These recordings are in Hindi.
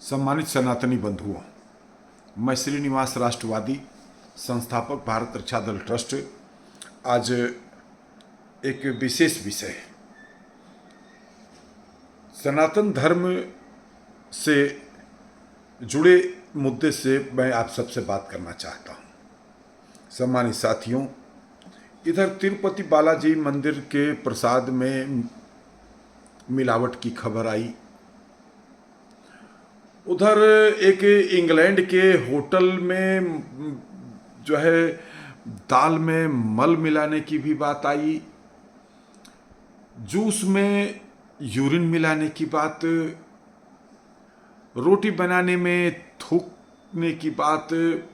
सम्मानित सनातनी बंधुओं, मैं श्रीनिवास राष्ट्रवादी संस्थापक भारत रक्षा दल ट्रस्ट आज एक विशेष विषय सनातन धर्म से जुड़े मुद्दे से मैं आप सबसे बात करना चाहता हूँ। सम्मानित साथियों, इधर तिरुपति बालाजी मंदिर के प्रसाद में मिलावट की खबर आई, उधर एक इंग्लैंड के होटल में जो है दाल में मल मिलाने की भी बात आई, जूस में यूरिन मिलाने की बात, रोटी बनाने में थूकने की बात,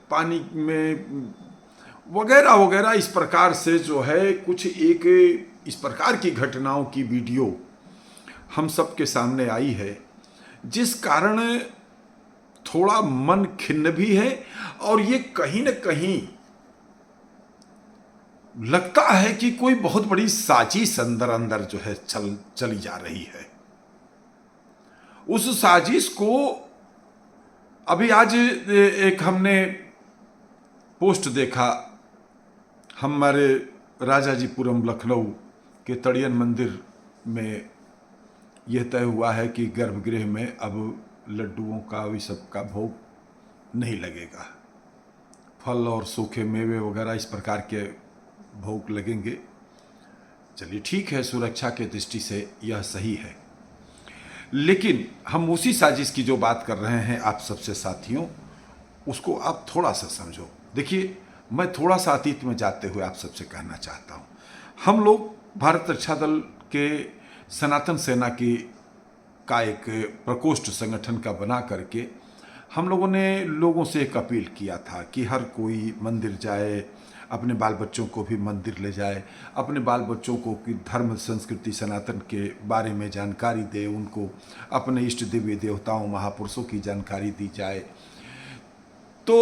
पानी में वगैरह वगैरह। इस प्रकार से जो है कुछ एक इस प्रकार की घटनाओं की वीडियो हम सबके सामने आई है, जिस कारण थोड़ा मन खिन्न भी है और ये कहीं न कहीं लगता है कि कोई बहुत बड़ी साजिश अंदर अंदर जो है चली जा रही है। उस साजिश को अभी आज एक हमने पोस्ट देखा, हमारे राजाजीपुरम लखनऊ के तड़ियन मंदिर में यह तय हुआ है कि गर्भगृह में अब लड्डुओं का भी सबका भोग नहीं लगेगा, फल और सूखे मेवे वगैरह इस प्रकार के भोग लगेंगे। चलिए ठीक है, सुरक्षा के दृष्टि से यह सही है, लेकिन हम उसी साजिश की जो बात कर रहे हैं आप सबसे साथियों, उसको आप थोड़ा सा समझो। देखिए, मैं थोड़ा सा अतीत में जाते हुए आप सबसे कहना चाहता हूँ, हम लोग भारत रक्षा दल के सनातन सेना की का एक प्रकोष्ठ संगठन का बना करके हम लोगों ने लोगों से एक अपील किया था कि हर कोई मंदिर जाए, अपने बाल बच्चों को भी मंदिर ले जाए, अपने बाल बच्चों को कि धर्म संस्कृति सनातन के बारे में जानकारी दे, उनको अपने इष्ट देवी देवताओं महापुरुषों की जानकारी दी जाए। तो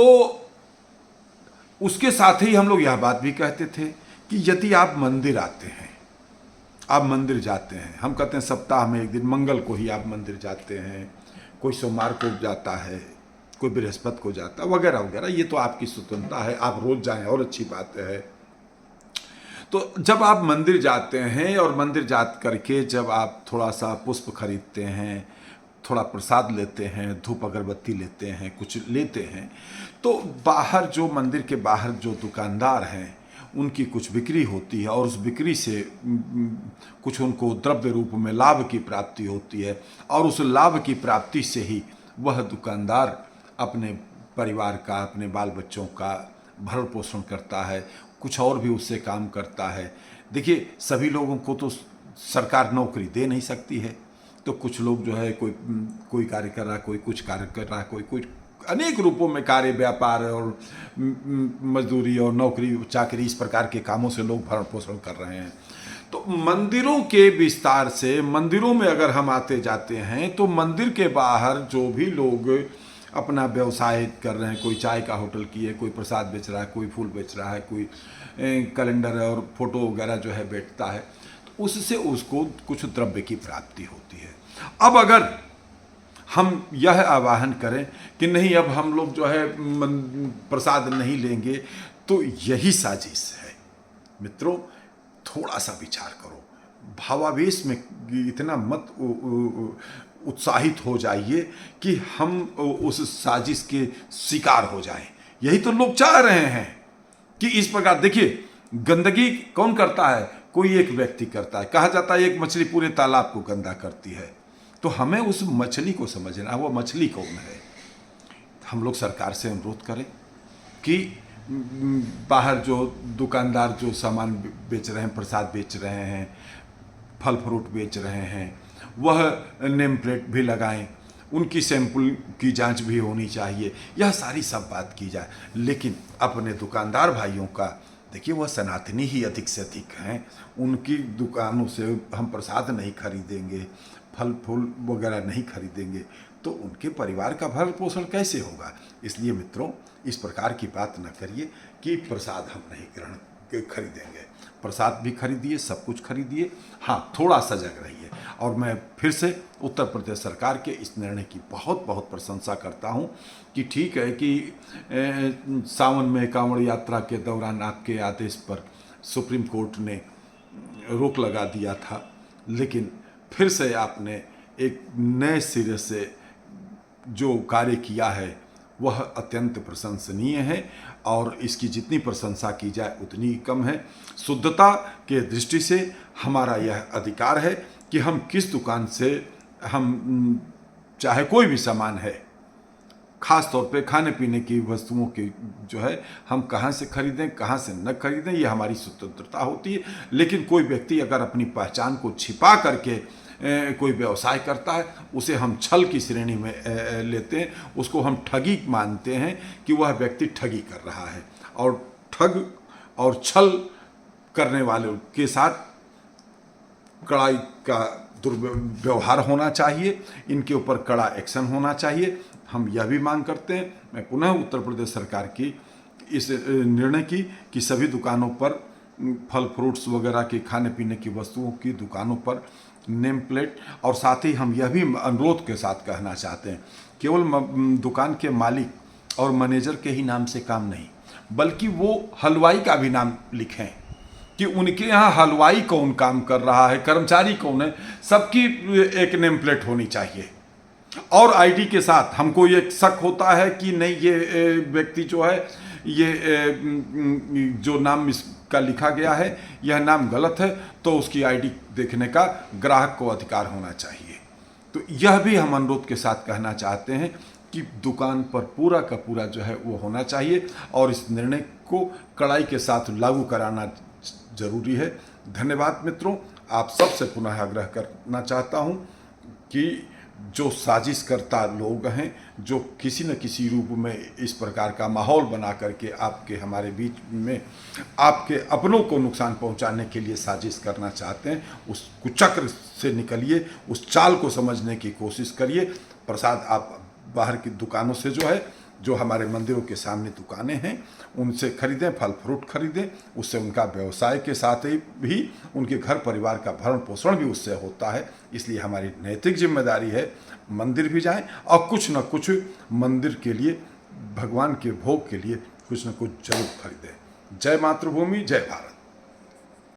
उसके साथ ही हम लोग यह बात भी कहते थे कि यदि आप मंदिर आते हैं, आप मंदिर जाते हैं, हम कहते हैं सप्ताह में एक दिन मंगल को ही आप मंदिर जाते हैं, कोई सोमवार को जाता है, कोई बृहस्पति को जाता है, वगैरह वगैरह, ये तो आपकी स्वतंत्रता है, आप रोज जाएं और अच्छी बात है। तो जब आप मंदिर जाते हैं और मंदिर जा करके जब आप थोड़ा सा पुष्प खरीदते हैं, थोड़ा प्रसाद लेते हैं, धूप अगरबत्ती लेते हैं, कुछ लेते हैं, तो बाहर जो मंदिर के बाहर जो दुकानदार हैं उनकी कुछ बिक्री होती है और उस बिक्री से कुछ उनको द्रव्य रूप में लाभ की प्राप्ति होती है और उस लाभ की प्राप्ति से ही वह दुकानदार अपने परिवार का, अपने बाल बच्चों का भरण पोषण करता है, कुछ और भी उससे काम करता है। देखिए, सभी लोगों को तो सरकार नौकरी दे नहीं सकती है, तो कुछ लोग जो है कोई कार्य कर रहा है, कोई कुछ कार्य कर रहा है, कोई कुछ अनेक रूपों में कार्य, व्यापार और मजदूरी और नौकरी चाकरी इस प्रकार के कामों से लोग भरण पोषण कर रहे हैं। तो मंदिरों के विस्तार से, मंदिरों में अगर हम आते जाते हैं तो मंदिर के बाहर जो भी लोग अपना व्यवसाय कर रहे हैं, कोई चाय का होटल किए, कोई प्रसाद बेच रहा है, कोई फूल बेच रहा है, कोई कैलेंडर और फोटो वगैरह जो है बेचता है, तो उससे उसको कुछ द्रव्य की प्राप्ति होती है। अब अगर हम यह आवाहन करें कि नहीं, अब हम लोग जो है प्रसाद नहीं लेंगे, तो यही साजिश है। मित्रों, थोड़ा सा विचार करो, भावावेश में इतना मत उत्साहित हो जाइए कि हम उस साजिश के शिकार हो जाएं। यही तो लोग चाह रहे हैं कि इस प्रकार। देखिए, गंदगी कौन करता है? कोई एक व्यक्ति करता है। कहा जाता है एक मछली पूरे तालाब को गंदा करती है, तो हमें उस मछली को समझना, वो मछली कौन है। हम लोग सरकार से अनुरोध करें कि बाहर जो दुकानदार जो सामान बेच रहे हैं, प्रसाद बेच रहे हैं, फल फ्रूट बेच रहे हैं, वह नेम प्लेट भी लगाएं, उनकी सैंपल की जांच भी होनी चाहिए। यह सारी सब बात की जाए, लेकिन अपने दुकानदार भाइयों का देखिए, वह सनातनी ही अधिक से अधिक हैं, उनकी दुकानों से हम प्रसाद नहीं खरीदेंगे, फल फूल वगैरह नहीं खरीदेंगे, तो उनके परिवार का भरण पोषण कैसे होगा। इसलिए मित्रों, इस प्रकार की बात न करिए कि प्रसाद हम नहीं ग्रहण खरीदेंगे। प्रसाद भी खरीदिए, सब कुछ खरीदिए, हाँ थोड़ा सजग रहिए। और मैं फिर से उत्तर प्रदेश सरकार के इस निर्णय की बहुत बहुत प्रशंसा करता हूँ कि ठीक है कि सावन में कांवड़ यात्रा के दौरान आपके आदेश पर सुप्रीम कोर्ट ने रोक लगा दिया था, लेकिन फिर से आपने एक नए सिरे से जो कार्य किया है वह अत्यंत प्रशंसनीय है और इसकी जितनी प्रशंसा की जाए उतनी ही कम है। शुद्धता के दृष्टि से हमारा यह अधिकार है कि हम किस दुकान से हम चाहे कोई भी सामान है, खास तौर पे खाने पीने की वस्तुओं की जो है हम कहाँ से खरीदें कहाँ से न खरीदें, ये हमारी स्वतंत्रता होती है। लेकिन कोई व्यक्ति अगर अपनी पहचान को छिपा करके कोई व्यवसाय करता है, उसे हम छल की श्रेणी में लेते हैं, उसको हम ठगी मानते हैं कि वह व्यक्ति ठगी कर रहा है। और ठग और छल करने वाले के साथ कड़ाई का दुर्व्यवहार होना चाहिए, इनके ऊपर कड़ा एक्शन होना चाहिए। हम यह भी मांग करते हैं, मैं पुनः उत्तर प्रदेश सरकार की इस निर्णय की कि सभी दुकानों पर फल फ्रूट्स वगैरह की खाने पीने की वस्तुओं की दुकानों पर नेम प्लेट, और साथ ही हम यह भी अनुरोध के साथ कहना चाहते हैं केवल दुकान के मालिक और मैनेजर के ही नाम से काम नहीं, बल्कि वो हलवाई का भी नाम लिखें कि उनके यहाँ हलवाई कौन काम कर रहा है, कर्मचारी कौन है, सबकी एक नेम प्लेट होनी चाहिए। और आईडी के साथ हमको ये शक होता है कि नहीं ये व्यक्ति जो है ये जो नाम इसका लिखा गया है यह नाम गलत है, तो उसकी आईडी देखने का ग्राहक को अधिकार होना चाहिए। तो यह भी हम अनुरोध के साथ कहना चाहते हैं कि दुकान पर पूरा का पूरा जो है वो होना चाहिए और इस निर्णय को कड़ाई के साथ लागू कराना जरूरी है। धन्यवाद मित्रों, आप सबसे पुनः आग्रह करना चाहता हूँ कि जो साजिशकर्ता लोग हैं, जो किसी न किसी रूप में इस प्रकार का माहौल बना करके आपके हमारे बीच में आपके अपनों को नुकसान पहुंचाने के लिए साजिश करना चाहते हैं, उस कुचक्र से निकलिए, उस चाल को समझने की कोशिश करिए। प्रसाद आप बाहर की दुकानों से जो है, जो हमारे मंदिरों के सामने दुकानें हैं, उनसे खरीदें, फल फ्रूट खरीदें, उससे उनका व्यवसाय के साथ ही भी उनके घर परिवार का भरण पोषण भी उससे होता है। इसलिए हमारी नैतिक जिम्मेदारी है मंदिर भी जाएं और कुछ न कुछ मंदिर के लिए, भगवान के भोग के लिए कुछ न कुछ जरूर खरीदें। जय मातृभूमि, जय भारत।